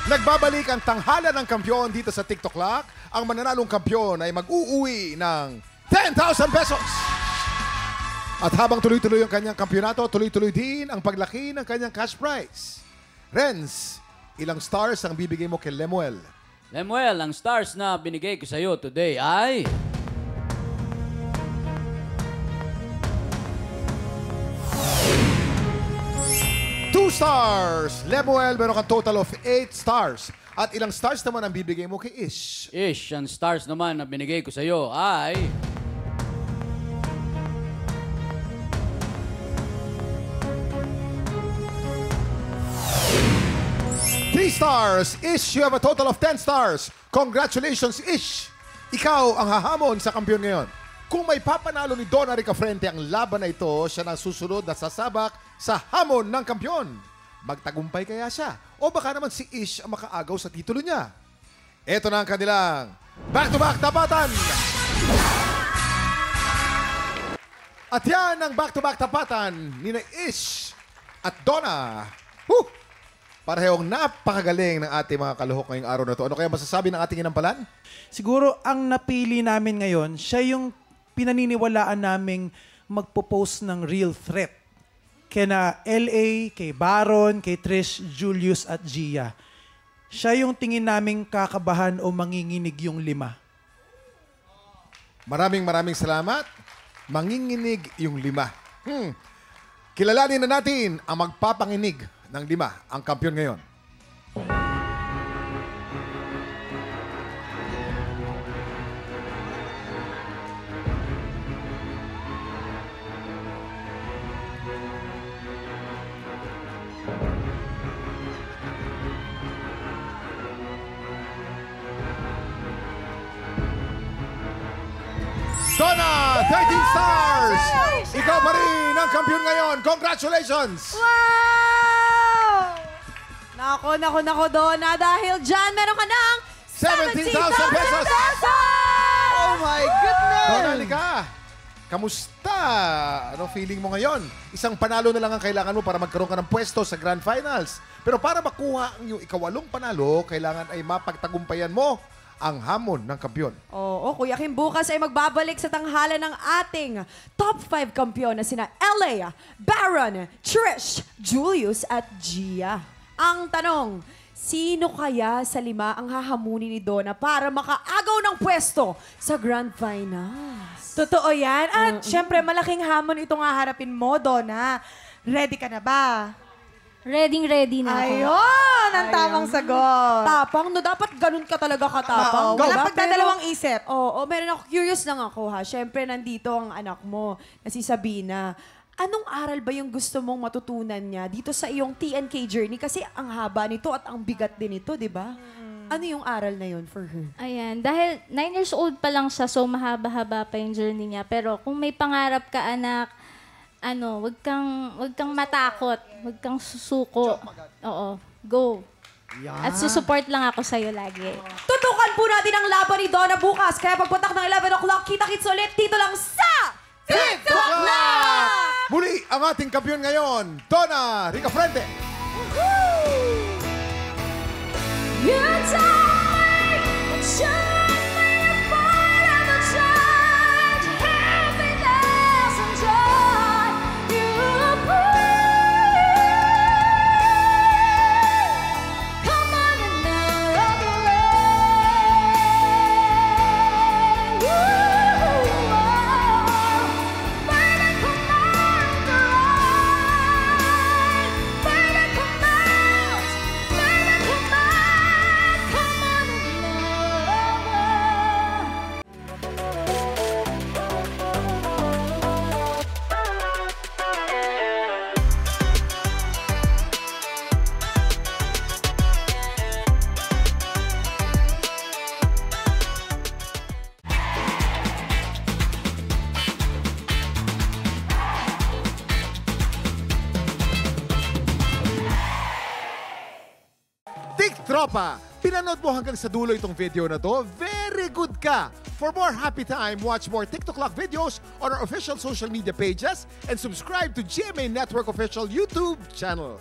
Nagbabalik ang tanghalan ng kampyon dito sa TikTok Lock. Ang mananalong kampyon ay mag-uuwi ng 10,000 pesos. At habang tuloy-tuloy ang kanyang kampyonato, tuloy-tuloy din ang paglaki ng kanyang cash prize. Renz, ilang stars ang bibigay mo kay Lemuel? Lemuel, ang stars na binigay ko sa iyo today ay... 2 stars! Lemuel, meron kang total of 8 stars. At ilang stars naman ang bibigay mo kay Ish? Ish, ang stars naman na binigay ko sa iyo ay... 3 stars! Ish, you have a total of 10 stars. Congratulations, Ish! Ikaw ang hahamon sa kampiyon ngayon. Kung may papanalo ni Donna Ricafrente ang laban na ito, siya na susunod na sasabak sa hamon ng kampiyon. Magtagumpay kaya siya? O baka naman si Ish ang makaagaw sa titulo niya? Ito na ang kanilang back-to-back tapatan! At yan ang back-to-back tapatan ni Ish at Donna. Parehong napakagaling ng ating mga kaluhok ngayong araw na to. Ano kaya masasabi ng ating inampalan? Siguro ang napili namin ngayon, siya yung pinaniniwalaan naming magpo-post ng real threat. Kina LA, kay Baron, kay Trish, Julius at Gia. Siya yung tingin naming kakabahan o manginginig yung 5. Maraming salamat. Manginginig yung 5. Kilalanin na natin ang magpapanginig ng 5, ang kampiyon ngayon. Donna, 13 stars! Ikaw pa rin ang kampiyon ngayon. Congratulations! Wow! Nako, Donna. Dahil dyan, meron ka ng 17,000 pesos! Oh my goodness! Donna, halika. Kamusta? Ano feeling mo ngayon? Isang panalo na lang ang kailangan mo para magkaroon ka ng pwesto sa Grand Finals. Pero para makuha ang iyong ikawalong panalo, kailangan ay mapagtagumpayan mo ang hamon ng kampiyon. Oo, Kuya Kim, bukas ay magbabalik sa tanghalan ng ating top 5 kampiyon na sina LA, Baron, Trish, Julius at Gia. Ang tanong, sino kaya sa 5 ang hahamunin ni Donna para makaagaw ng pwesto sa Grand Finals? Totoo yan. At syempre, malaking hamon itong haharapin mo, Donna. Ready ka na ba? Ready na ako. Ayun! Ang tamang sagot. Tapang, no? Dapat ganun ka talaga katapang. Wala diba? pagdadalawang isip. Oo, meron ako. Curious lang ako, ha? Siyempre, nandito ang anak mo, na si Sabina. Anong aral ba yung gusto mong matutunan niya dito sa iyong TNK journey? Kasi ang haba nito at ang bigat din ito, di ba? Ano yung aral na yun for her? Ayan, dahil 9 years old pa lang siya, so mahaba-haba pa yung journey niya. Pero kung may pangarap ka, anak, wag kang matakot, wag kang susuko. Oo, go. Yeah. At susupport lang ako sa'yo lagi. Tutukan po natin ang laban ni Donna bukas. Kaya pagpuntak ng 11 o'clock, kita-kits ulit dito lang sa TikTok Lock! Muli ang ating kampiyon ngayon, Donna Ricafrente. You tell me that you're me forever tried happiness and joy. You bring. Come on and narrow the rain. Baby, come on the rain. Baby, come out. Baby, come on. Come on and love. Tropa, pinanood mo hanggang sa dulo itong video na to? Very good ka! For more happy time, watch more TikTok Lock videos on our official social media pages and subscribe to GMA Network official YouTube channel.